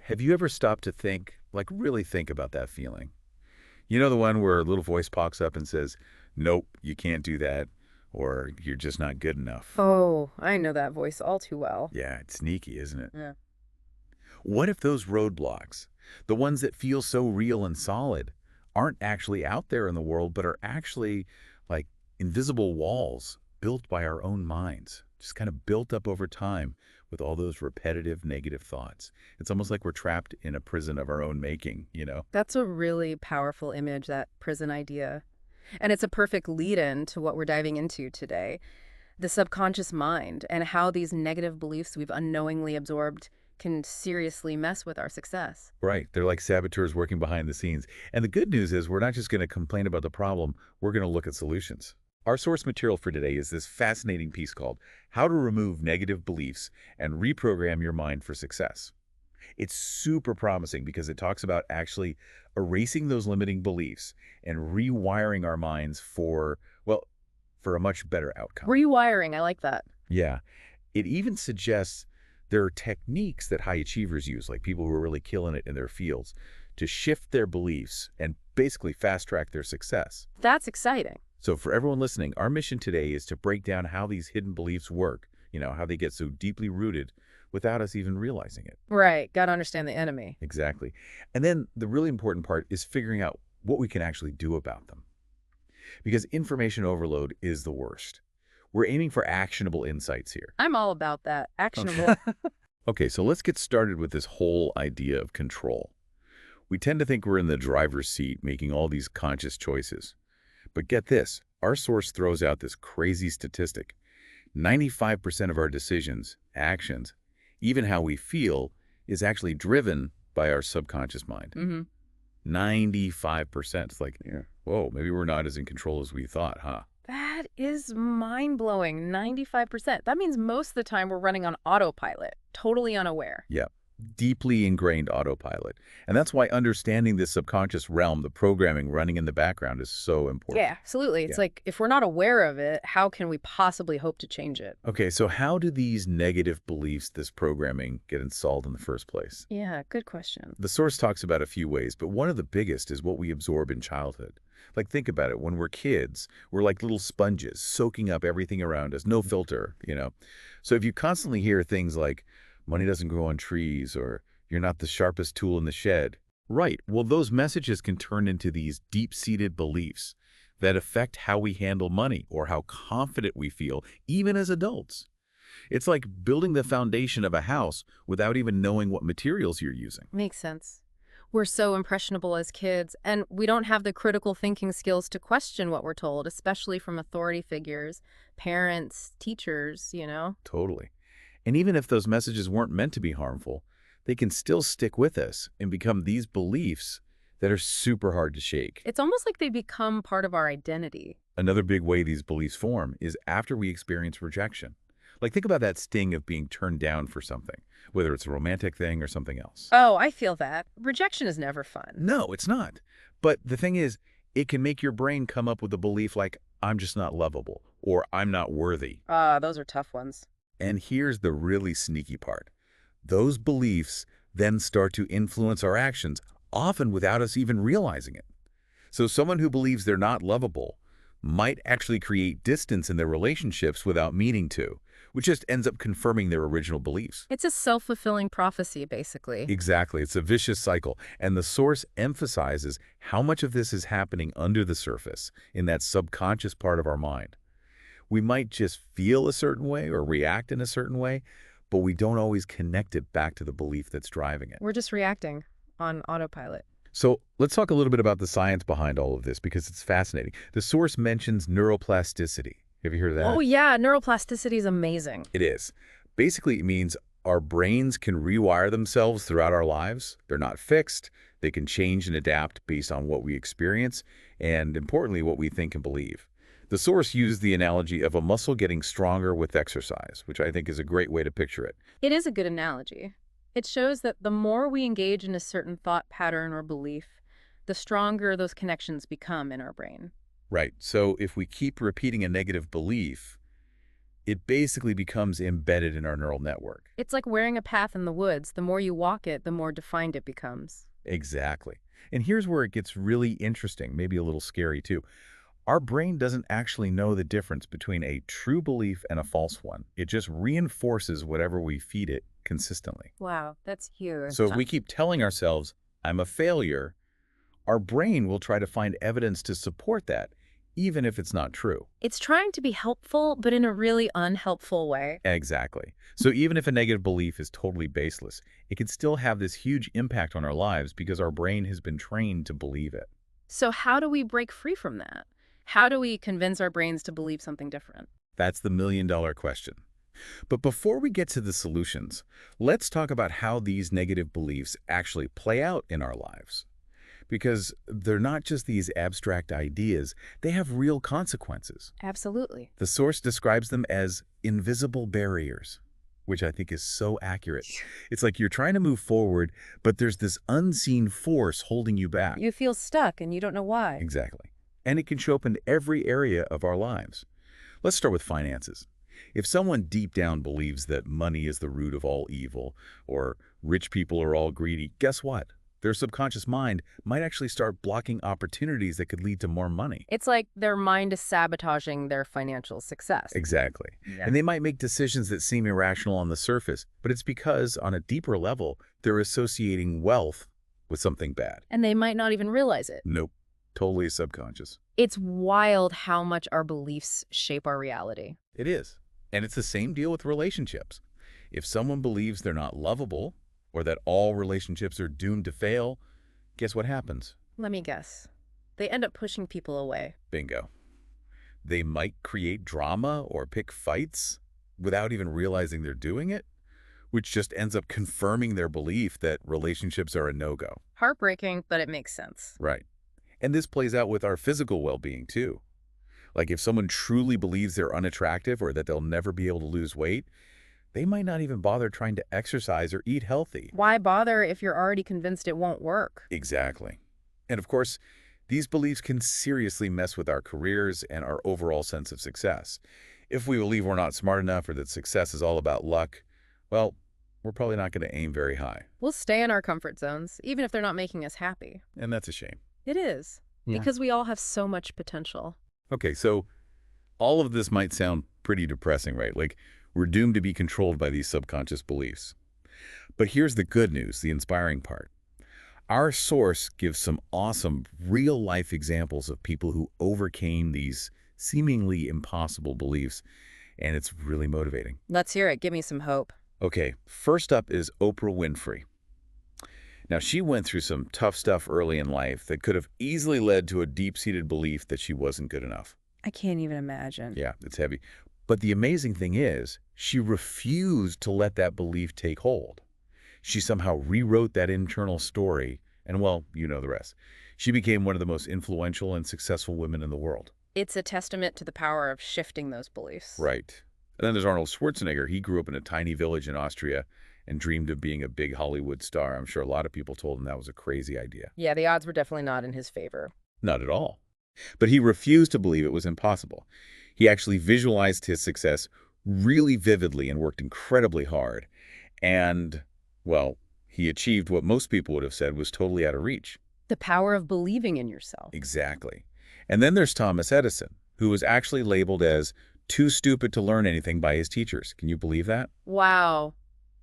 Have you ever stopped to think, like really think about that feeling? You know, the one where a little voice pops up and says, nope, you can't do that, or you're just not good enough. Oh, I know that voice all too well. Yeah, it's sneaky, isn't it? Yeah. What if those roadblocks, the ones that feel so real and solid, aren't actually out there in the world, but are actually like invisible walls built by our own minds, just kind of built up over time with all those repetitive negative thoughts? It's almost like we're trapped in a prison of our own making, you know? That's a really powerful image, that prison idea. And it's a perfect lead-in to what we're diving into today, the subconscious mind and how these negative beliefs we've unknowingly absorbed can seriously mess with our success. Right. They're like saboteurs working behind the scenes. And the good news is we're not just going to complain about the problem, we're going to look at solutions. Our source material for today is this fascinating piece called How to Remove Negative Beliefs and Reprogram Your Mind for Success. It's super promising because it talks about actually erasing those limiting beliefs and rewiring our minds for, well, for a much better outcome. Rewiring, I like that. Yeah. It even suggests there are techniques that high achievers use, like people who are really killing it in their fields, to shift their beliefs and basically fast track their success. That's exciting. So for everyone listening, our mission today is to break down how these hidden beliefs work, how they get so deeply rooted without us even realizing it. Right. Got to understand the enemy. Exactly. And then the really important part is figuring out what we can actually do about them. Because information overload is the worst. We're aiming for actionable insights here. I'm all about that. Okay. Actionable. Okay, so let's get started with this whole idea of control. We tend to think we're in the driver's seat making all these conscious choices. But get this, our source throws out this crazy statistic. 95% of our decisions, actions, even how we feel, is actually driven by our subconscious mind. hmm 95%. It's like, yeah, whoa, maybe we're not as in control as we thought, huh? That is mind-blowing. 95%. That means most of the time we're running on autopilot, totally unaware. Yeah, deeply ingrained autopilot. And that's why understanding this subconscious realm, the programming running in the background, is so important. Yeah, absolutely. Yeah. It's like if we're not aware of it, how can we possibly hope to change it? Okay, so how do these negative beliefs, this programming, get installed in the first place? Yeah, good question. The source talks about a few ways, but one of the biggest is what we absorb in childhood. Like, think about it. When we're kids, we're like little sponges, soaking up everything around us, no filter. So if you constantly hear things like, money doesn't grow on trees, or you're not the sharpest tool in the shed, right, well, those messages can turn into these deep-seated beliefs that affect how we handle money or how confident we feel, even as adults. It's like building the foundation of a house without even knowing what materials you're using. Makes sense. We're so impressionable as kids, and we don't have the critical thinking skills to question what we're told, especially from authority figures, parents, teachers. Totally. And even if those messages weren't meant to be harmful, they can still stick with us and become these beliefs that are super hard to shake. It's almost like they become part of our identity. Another big way these beliefs form is after we experience rejection. Like, think about that sting of being turned down for something, whether it's a romantic thing or something else. Oh, I feel that. Rejection is never fun. No, it's not. But the thing is, it can make your brain come up with a belief like, I'm just not lovable, or I'm not worthy. Those are tough ones. And here's the really sneaky part. Those beliefs then start to influence our actions, often without us even realizing it. So someone who believes they're not lovable might actually create distance in their relationships without meaning to, which just ends up confirming their original beliefs. It's a self-fulfilling prophecy, basically. Exactly. It's a vicious cycle. And the source emphasizes how much of this is happening under the surface, in that subconscious part of our mind. We might just feel a certain way or react in a certain way, but we don't always connect it back to the belief that's driving it. We're just reacting on autopilot. So let's talk a little bit about the science behind all of this, because it's fascinating. The source mentions neuroplasticity. Have you heard of that? Oh, yeah. Neuroplasticity is amazing. It is. Basically, it means our brains can rewire themselves throughout our lives. They're not fixed. They can change and adapt based on what we experience and, importantly, what we think and believe. The source used the analogy of a muscle getting stronger with exercise, which I think is a great way to picture it. It is a good analogy. It shows that the more we engage in a certain thought pattern or belief, the stronger those connections become in our brain. Right. So if we keep repeating a negative belief, It basically becomes embedded in our neural network. It's like wearing a path in the woods. The more you walk it, the more defined it becomes. Exactly. And here's where it gets really interesting, maybe a little scary too. Our brain doesn't actually know the difference between a true belief and a false one. It just reinforces whatever we feed it consistently. Wow, that's huge. So if we keep telling ourselves, I'm a failure, our brain will try to find evidence to support that, even if it's not true. It's trying to be helpful, but in a really unhelpful way. Exactly. So even if a negative belief is totally baseless, it can still have this huge impact on our lives because our brain has been trained to believe it. So how do we break free from that? How do we convince our brains to believe something different? That's the million-dollar question. But before we get to the solutions, let's talk about how these negative beliefs actually play out in our lives. Because they're not just these abstract ideas, they have real consequences. Absolutely. The source describes them as invisible barriers, which I think is so accurate. It's like you're trying to move forward, but there's this unseen force holding you back. You feel stuck and you don't know why. Exactly. And it can show up in every area of our lives. Let's start with finances. If someone deep down believes that money is the root of all evil, or rich people are all greedy, guess what? Their subconscious mind might actually start blocking opportunities that could lead to more money. It's like their mind is sabotaging their financial success. Exactly. Yeah. And they might make decisions that seem irrational on the surface, but it's because on a deeper level, they're associating wealth with something bad. And they might not even realize it. Nope. Totally subconscious. It's wild how much our beliefs shape our reality. It is. And it's the same deal with relationships. If someone believes they're not lovable, or that all relationships are doomed to fail, guess what happens? Let me guess. They end up pushing people away. Bingo. They might create drama or pick fights without even realizing they're doing it, which just ends up confirming their belief that relationships are a no-go. Heartbreaking, but it makes sense. Right. And this plays out with our physical well-being too. Like if someone truly believes they're unattractive or that they'll never be able to lose weight, they might not even bother trying to exercise or eat healthy. Why bother if you're already convinced it won't work? Exactly. And of course, these beliefs can seriously mess with our careers and our overall sense of success. If we believe we're not smart enough or that success is all about luck, well, we're probably not going to aim very high. We'll stay in our comfort zones, even if they're not making us happy. And that's a shame. It is. Yeah. Because we all have so much potential. Okay, so all of this might sound pretty depressing, right? Like we're doomed to be controlled by these subconscious beliefs. But here's the good news, the inspiring part. Our source gives some awesome real-life examples of people who overcame these seemingly impossible beliefs, and it's really motivating. Let's hear it. Give me some hope. Okay, first up is Oprah Winfrey. Now, she went through some tough stuff early in life that could have easily led to a deep-seated belief that she wasn't good enough. I can't even imagine. Yeah, it's heavy. But the amazing thing is, she refused to let that belief take hold. She somehow rewrote that internal story, and well, you know the rest. She became one of the most influential and successful women in the world. It's a testament to the power of shifting those beliefs. Right. And then there's Arnold Schwarzenegger. He grew up in a tiny village in Austria and dreamed of being a big Hollywood star. I'm sure a lot of people told him that was a crazy idea. Yeah, the odds were definitely not in his favor. Not at all. But he refused to believe it was impossible. He actually visualized his success really vividly and worked incredibly hard. And, well, he achieved what most people would have said was totally out of reach. The power of believing in yourself. Exactly. And then there's Thomas Edison, who was actually labeled as too stupid to learn anything by his teachers. Can you believe that? Wow.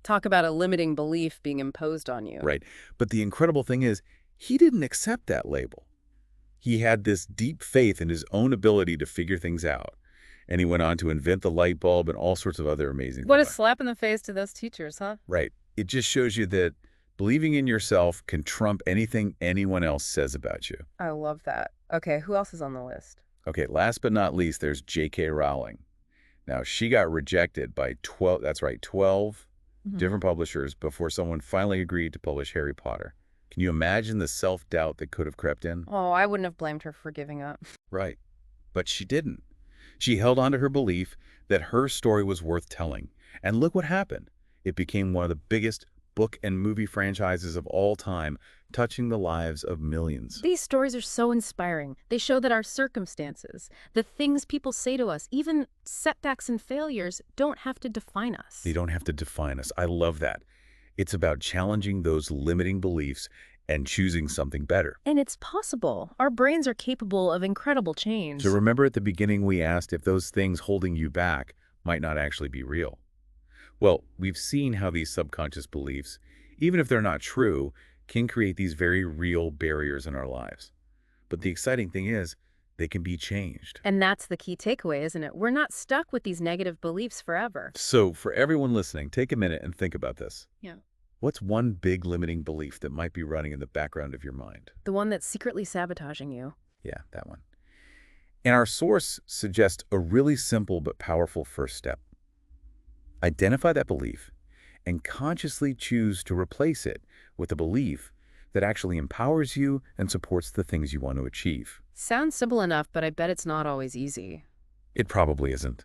Talk about a limiting belief being imposed on you. Right. But the incredible thing is, he didn't accept that label. He had this deep faith in his own ability to figure things out. And he went on to invent the light bulb and all sorts of other amazing What a things. slap in the face to those teachers, huh? Right. It just shows you that believing in yourself can trump anything anyone else says about you. I love that. Okay, who else is on the list? Okay, last but not least, there's J.K. Rowling. Now, she got rejected by 12, that's right, 12 different publishers before someone finally agreed to publish Harry Potter. Can you imagine the self-doubt that could have crept in? Oh, I wouldn't have blamed her for giving up. Right. But she didn't. She held on to her belief that her story was worth telling. And look what happened. It became one of the biggest book and movie franchises of all time, touching the lives of millions. These stories are so inspiring. They show that our circumstances, the things people say to us, even setbacks and failures, don't have to define They us. don't have to define us. I love that. It's about challenging those limiting beliefs and choosing something better. And it's possible. Our brains are capable of incredible So change. remember at the beginning we asked if those things holding you back might not actually be real. Well, we've seen how these subconscious beliefs, even if they're not true, can create these very real barriers in our lives. But the exciting thing is, they can be changed. And that's the key takeaway, isn't it? We're not stuck with these negative beliefs forever. So for everyone listening, take a minute and think about this. Yeah. What's one big limiting belief that might be running in the background of your mind? The one that's secretly sabotaging you. Yeah, that one. And our source suggests a really simple but powerful first step. Identify that belief and consciously choose to replace it with a belief that actually empowers you and supports the things you want to achieve. Sounds simple enough, but I bet it's not always easy. It probably isn't.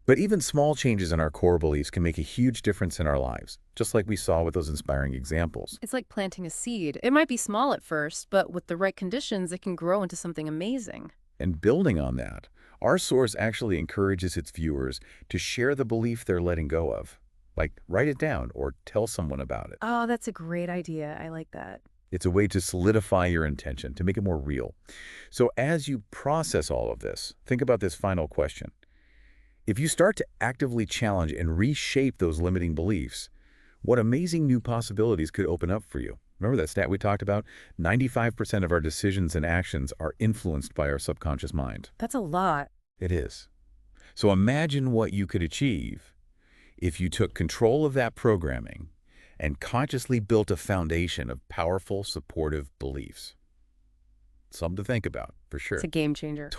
But even small changes in our core beliefs can make a huge difference in our lives, just like we saw with those inspiring examples. It's like planting a seed. It might be small at first, but with the right conditions, it can grow into something amazing. And building on that, our source actually encourages its viewers to share the belief they're letting go of. Like, write it down or tell someone about it. Oh, that's a great idea. I like that. It's a way to solidify your intention, to make it more real. So as you process all of this, think about this final question. If you start to actively challenge and reshape those limiting beliefs, what amazing new possibilities could open up for you? Remember that stat we talked about? 95% of our decisions and actions are influenced by our subconscious mind. That's a lot. It is. So imagine what you could achieve if you took control of that programming and consciously built a foundation of powerful, supportive beliefs. Something to think about, for It's sure. a game changer.